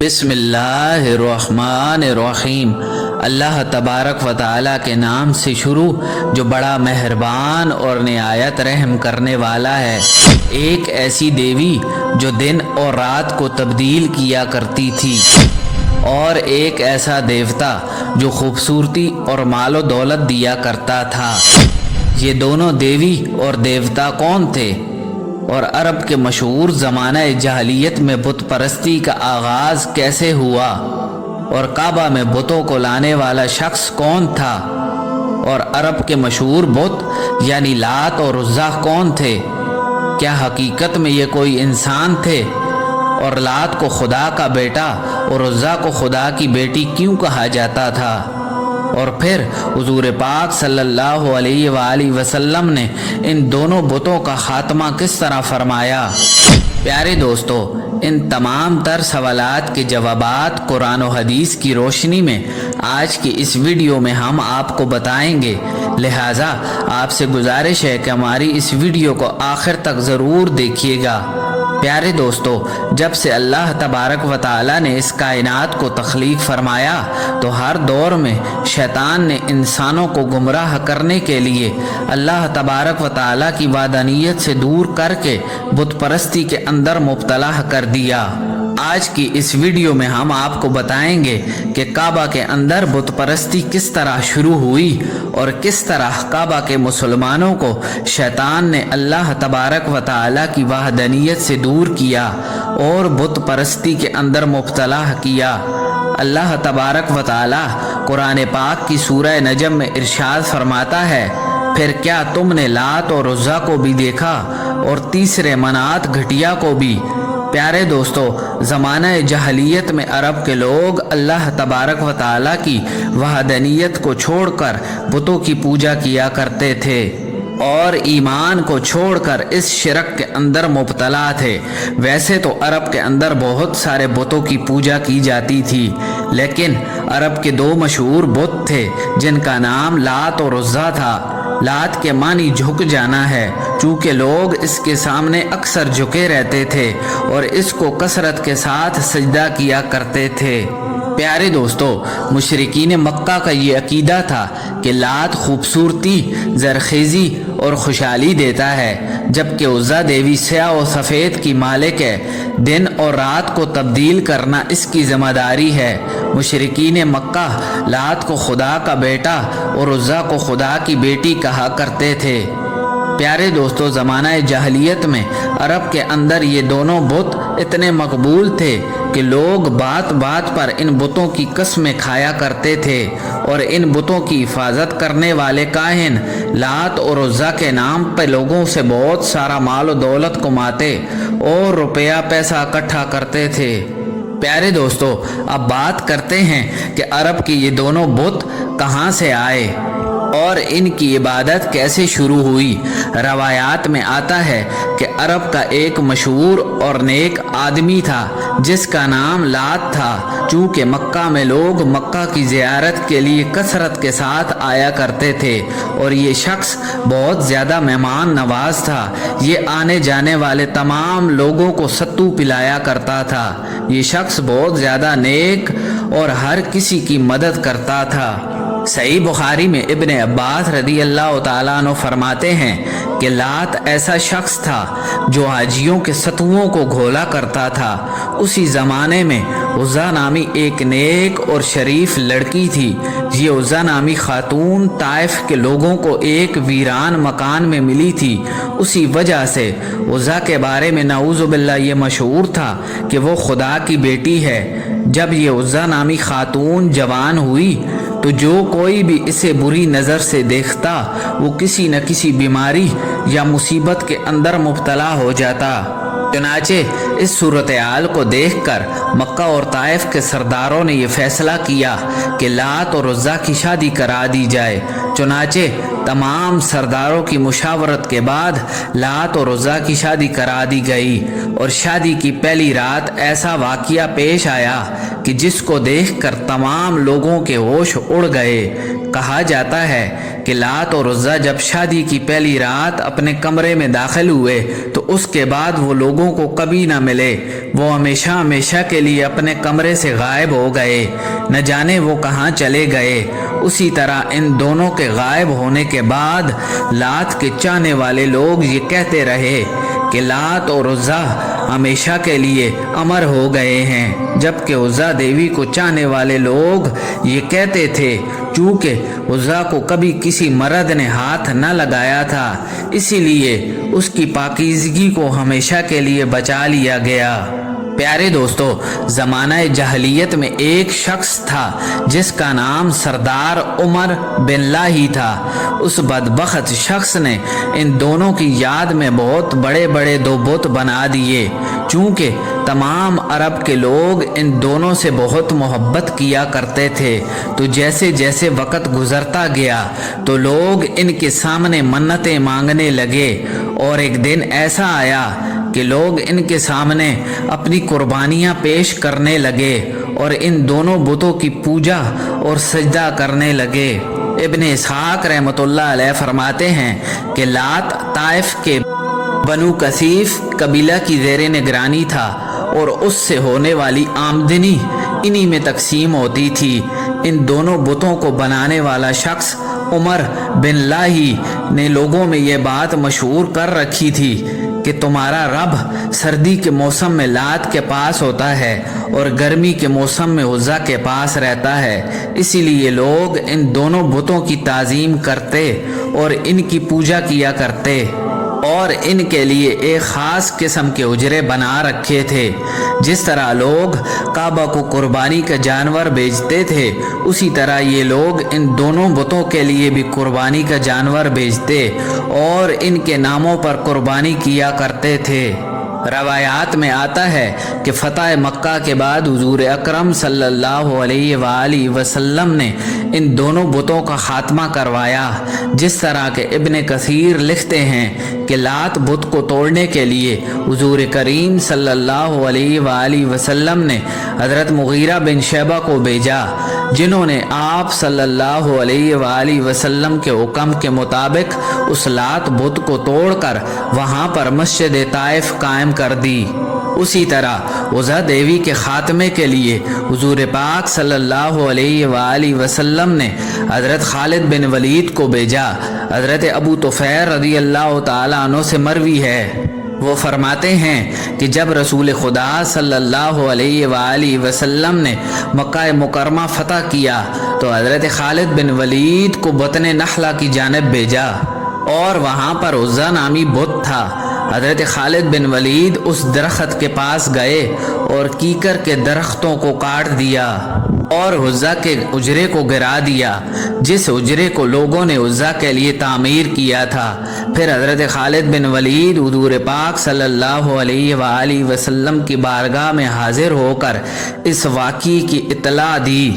بسم اللہ الرحمن الرحیم۔ اللہ تبارک و تعالیٰ کے نام سے شروع جو بڑا مہربان اور نہایت رحم کرنے والا ہے۔ ایک ایسی دیوی جو دن اور رات کو تبدیل کیا کرتی تھی، اور ایک ایسا دیوتا جو خوبصورتی اور مال و دولت دیا کرتا تھا۔ یہ دونوں دیوی اور دیوتا کون تھے؟ اور عرب کے مشہور زمانہ جاہلیت میں بت پرستی کا آغاز کیسے ہوا؟ اور کعبہ میں بتوں کو لانے والا شخص کون تھا؟ اور عرب کے مشہور بت یعنی لات اور عزا کون تھے؟ کیا حقیقت میں یہ کوئی انسان تھے؟ اور لات کو خدا کا بیٹا اور عزا کو خدا کی بیٹی کیوں کہا جاتا تھا؟ اور پھر حضور پاک صلی اللہ علیہ وآلہ وسلم نے ان دونوں بتوں کا خاتمہ کس طرح فرمایا؟ پیارے دوستو، ان تمام تر سوالات کے جوابات قرآن و حدیث کی روشنی میں آج کی اس ویڈیو میں ہم آپ کو بتائیں گے، لہٰذا آپ سے گزارش ہے کہ ہماری اس ویڈیو کو آخر تک ضرور دیکھیے گا۔ پیارے دوستو، جب سے اللہ تبارک و تعالیٰ نے اس کائنات کو تخلیق فرمایا تو ہر دور میں شیطان نے انسانوں کو گمراہ کرنے کے لیے اللہ تبارک و تعالیٰ کی وحدانیت سے دور کر کے بت پرستی کے اندر مبتلا کر دیا۔ آج کی اس ویڈیو میں ہم آپ کو بتائیں گے کہ کعبہ کے اندر بت پرستی کس طرح شروع ہوئی اور کس طرح کعبہ کے مسلمانوں کو شیطان نے اللہ تبارک و تعالیٰ کی وحدانیت سے دور کیا اور بت پرستی کے اندر مبتلا کیا۔ اللہ تبارک و تعالیٰ قرآن پاک کی سورہ نجم میں ارشاد فرماتا ہے، پھر کیا تم نے لات اور عزا کو بھی دیکھا اور تیسرے منات گھٹیا کو بھی؟ پیارے دوستو، زمانہ جاہلیت میں عرب کے لوگ اللہ تبارک و تعالیٰ کی وحدانیت کو چھوڑ کر بتوں کی پوجا کیا کرتے تھے اور ایمان کو چھوڑ کر اس شرک کے اندر مبتلا تھے۔ ویسے تو عرب کے اندر بہت سارے بتوں کی پوجا کی جاتی تھی، لیکن عرب کے دو مشہور بت تھے جن کا نام لات اور عزا تھا۔ لات کے معنی جھک جانا ہے، چونکہ لوگ اس کے سامنے اکثر جھکے رہتے تھے اور اس کو کثرت کے ساتھ سجدہ کیا کرتے تھے۔ پیارے دوستو، مشرکین مکہ کا یہ عقیدہ تھا کہ لات خوبصورتی، زرخیزی اور خوشحالی دیتا ہے، جبکہ عزا دیوی سیاہ و سفید کی مالک ہے، دن اور رات کو تبدیل کرنا اس کی ذمہ داری ہے۔ مشرکین مکہ لات کو خدا کا بیٹا اور عزا کو خدا کی بیٹی کہا کرتے تھے۔ پیارے دوستو، زمانہ جاہلیت میں عرب کے اندر یہ دونوں بت اتنے مقبول تھے کہ لوگ بات بات پر ان بتوں کی قسمیں کھایا کرتے تھے، اور ان بتوں کی حفاظت کرنے والے کاہن لات اور عزا کے نام پہ لوگوں سے بہت سارا مال و دولت کماتے اور روپیہ پیسہ اکٹھا کرتے تھے۔ پیارے دوستو، اب بات کرتے ہیں کہ عرب کی یہ دونوں بت کہاں سے آئے اور ان کی عبادت کیسے شروع ہوئی۔ روایات میں آتا ہے کہ عرب کا ایک مشہور اور نیک آدمی تھا جس کا نام لات تھا۔ چونکہ مکہ میں لوگ مکہ کی زیارت کے لیے کثرت کے ساتھ آیا کرتے تھے اور یہ شخص بہت زیادہ مہمان نواز تھا، یہ آنے جانے والے تمام لوگوں کو ستو پلایا کرتا تھا۔ یہ شخص بہت زیادہ نیک اور ہر کسی کی مدد کرتا تھا۔ صحیح بخاری میں ابن عباس رضی اللہ تعالیٰ عنہ فرماتے ہیں کہ لات ایسا شخص تھا جو حاجیوں کے ستوؤں کو گھولا کرتا تھا۔ اسی زمانے میں عزا نامی ایک نیک اور شریف لڑکی تھی۔ یہ عزا نامی خاتون طائف کے لوگوں کو ایک ویران مکان میں ملی تھی۔ اسی وجہ سے عزا کے بارے میں نعوذ باللہ یہ مشہور تھا کہ وہ خدا کی بیٹی ہے۔ جب یہ عزا نامی خاتون جوان ہوئی تو جو کوئی بھی اسے بری نظر سے دیکھتا وہ کسی نہ کسی بیماری یا مصیبت کے اندر مبتلا ہو جاتا۔ چنانچہ اس صورتحال کو دیکھ کر مکہ اور طائف کے سرداروں نے یہ فیصلہ کیا کہ لات اور عزا کی شادی کرا دی جائے۔ چنانچہ تمام سرداروں کی مشاورت کے بعد لات اور عزا کی شادی کرا دی گئی، اور شادی کی پہلی رات ایسا واقعہ پیش آیا کہ جس کو دیکھ کر تمام لوگوں کے ہوش اڑ گئے۔ کہا جاتا ہے کہ لات اور عزیٰ جب شادی کی پہلی رات اپنے کمرے میں داخل ہوئے تو اس کے بعد وہ لوگوں کو کبھی نہ ملے۔ وہ ہمیشہ ہمیشہ کے لیے اپنے کمرے سے غائب ہو گئے، نہ جانے وہ کہاں چلے گئے۔ اسی طرح ان دونوں کے غائب ہونے کے بعد لات کے چاہنے والے لوگ یہ کہتے رہے کہ لات اور عزیٰ ہمیشہ کے لیے امر ہو گئے ہیں، جبکہ عزیٰ دیوی کو چاہنے والے لوگ یہ کہتے تھے چونکہ عزیٰ کو کبھی کسی مرد نے ہاتھ نہ لگایا تھا، اسی لیے اس کی پاکیزگی کو ہمیشہ کے لیے بچا لیا گیا۔ پیارے دوستو، زمانہ جاہلیت میں ایک شخص تھا جس کا نام سردار عمر بن لاہی تھا۔ اس بدبخت شخص نے ان دونوں کی یاد میں بہت بڑے بڑے دو بت بنا دیے۔ چونکہ تمام عرب کے لوگ ان دونوں سے بہت محبت کیا کرتے تھے، تو جیسے جیسے وقت گزرتا گیا تو لوگ ان کے سامنے منتیں مانگنے لگے، اور ایک دن ایسا آیا کہ لوگ ان کے سامنے اپنی قربانیاں پیش کرنے لگے اور ان دونوں بتوں کی پوجا اور سجدہ کرنے لگے۔ ابن اسحاق رحمۃ اللہ علیہ فرماتے ہیں کہ لات طائف کے بنو کثیف قبیلہ کی زیر نگرانی تھا، اور اس سے ہونے والی آمدنی انہی میں تقسیم ہوتی تھی۔ ان دونوں بتوں کو بنانے والا شخص عمر بن لاہی نے لوگوں میں یہ بات مشہور کر رکھی تھی کہ تمہارا رب سردی کے موسم میں لات کے پاس ہوتا ہے اور گرمی کے موسم میں عزیٰ کے پاس رہتا ہے، اسی لیے لوگ ان دونوں بتوں کی تعظیم کرتے اور ان کی پوجا کیا کرتے، اور ان کے لیے ایک خاص قسم کے اجرے بنا رکھے تھے۔ جس طرح لوگ کعبہ کو قربانی کا جانور بیچتے تھے، اسی طرح یہ لوگ ان دونوں بتوں کے لیے بھی قربانی کا جانور بیچتے اور ان کے ناموں پر قربانی کیا کرتے تھے۔ روایات میں آتا ہے کہ فتح مکہ کے بعد حضور اکرم صلی اللہ علیہ وآلہ وسلم نے ان دونوں بتوں کا خاتمہ کروایا، جس طرح کہ ابن کثیر لکھتے ہیں کہ لات بت کو توڑنے کے لیے حضور کریم صلی اللہ علیہ وآلہ وسلم نے حضرت مغیرہ بن شعبہ کو بھیجا، جنہوں نے آپ صلی اللہ علیہ وآلہ وسلم کے حکم کے مطابق اس لات بت کو توڑ کر وہاں پر مسجد طائف قائم کر دی۔ اسی طرح عزیٰ دیوی کے خاتمے کے لیے حضور پاک صلی اللہ علیہ وآلہ وسلم نے حضرت خالد بن ولید کو بھیجا۔ حضرت ابو طفیل رضی اللہ تعالیٰ عنہ سے مروی ہے، وہ فرماتے ہیں کہ جب رسول خدا صلی اللہ علیہ وآلہ وسلم نے مکہ مکرمہ فتح کیا تو حضرت خالد بن ولید کو بطن نخلہ کی جانب بھیجا، اور وہاں پر عزیٰ نامی بت تھا۔ حضرت خالد بن ولید اس درخت کے پاس گئے اور کیکر کے درختوں کو کاٹ دیا اور عزیٰ کے اجرے کو گرا دیا، جس اجرے کو لوگوں نے عزیٰ کے لیے تعمیر کیا تھا۔ پھر حضرت خالد بن ولید حضور پاک صلی اللہ علیہ وآلہ وسلم کی بارگاہ میں حاضر ہو کر اس واقعے کی اطلاع دی۔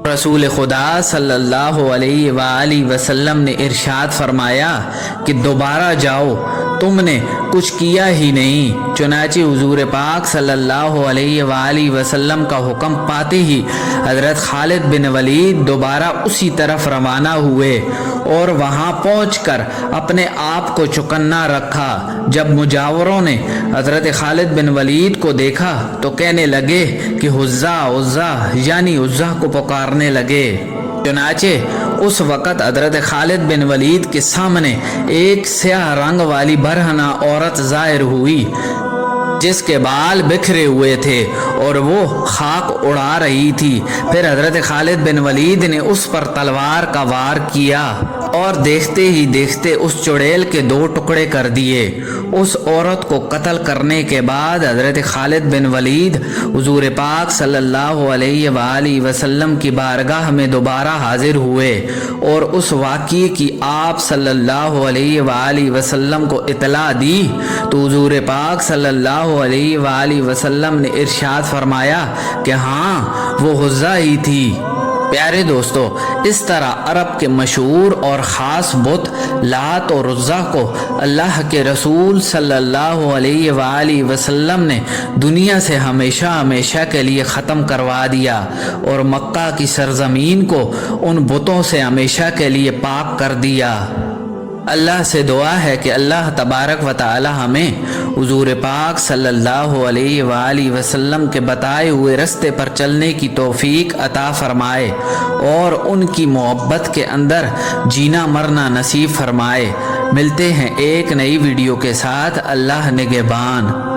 رسول خدا صلی اللہ علیہ وآلہ وسلم نے ارشاد فرمایا کہ دوبارہ جاؤ، تم نے کچھ کیا ہی نہیں۔ چنانچہ حضور پاک صلی اللہ علیہ وآلہ وسلم کا حکم پاتے ہی حضرت خالد بن ولید دوبارہ اسی طرف روانہ ہوئے اور وہاں پہنچ کر اپنے آپ کو چوکنا رکھا۔ جب مجاوروں نے حضرت خالد بن ولید کو دیکھا تو کہنے لگے کہ عزیٰ عزیٰ، یعنی عزیٰ کو پکارنے لگے۔ چنانچہ اس وقت حضرت خالد بن ولید کے سامنے ایک سیاہ رنگ والی برہنہ عورت ظاہر ہوئی، جس کے بال بکھرے ہوئے تھے اور وہ خاک اڑا رہی تھی۔ پھر حضرت خالد بن ولید نے اس پر تلوار کا وار کیا اور دیکھتے ہی دیکھتے اس چڑیل کے 2 ٹکڑے کر دیے۔ اس عورت کو قتل کرنے کے بعد حضرت خالد بن ولید حضور پاک صلی اللہ علیہ وآلہ وسلم کی بارگاہ میں دوبارہ حاضر ہوئے اور اس واقعے کی آپ صلی اللہ علیہ وآلہ وسلم کو اطلاع دی تو حضور پاک صلی اللہ علیہ وآلہ وسلم نے ارشاد فرمایا کہ ہاں، وہ عزیٰ ہی تھی۔ پیارے دوستو، اس طرح عرب کے مشہور اور خاص بت لات اور عزا کو اللہ کے رسول صلی اللہ علیہ وآلہ وسلم نے دنیا سے ہمیشہ ہمیشہ کے لیے ختم کروا دیا اور مکہ کی سرزمین کو ان بتوں سے ہمیشہ کے لیے پاک کر دیا۔ اللہ سے دعا ہے کہ اللہ تبارک و تعالی ہمیں حضور پاک صلی اللہ علیہ وآلہ وسلم کے بتائے ہوئے رستے پر چلنے کی توفیق عطا فرمائے اور ان کی محبت کے اندر جینا مرنا نصیب فرمائے۔ ملتے ہیں ایک نئی ویڈیو کے ساتھ۔ اللہ نگہبان۔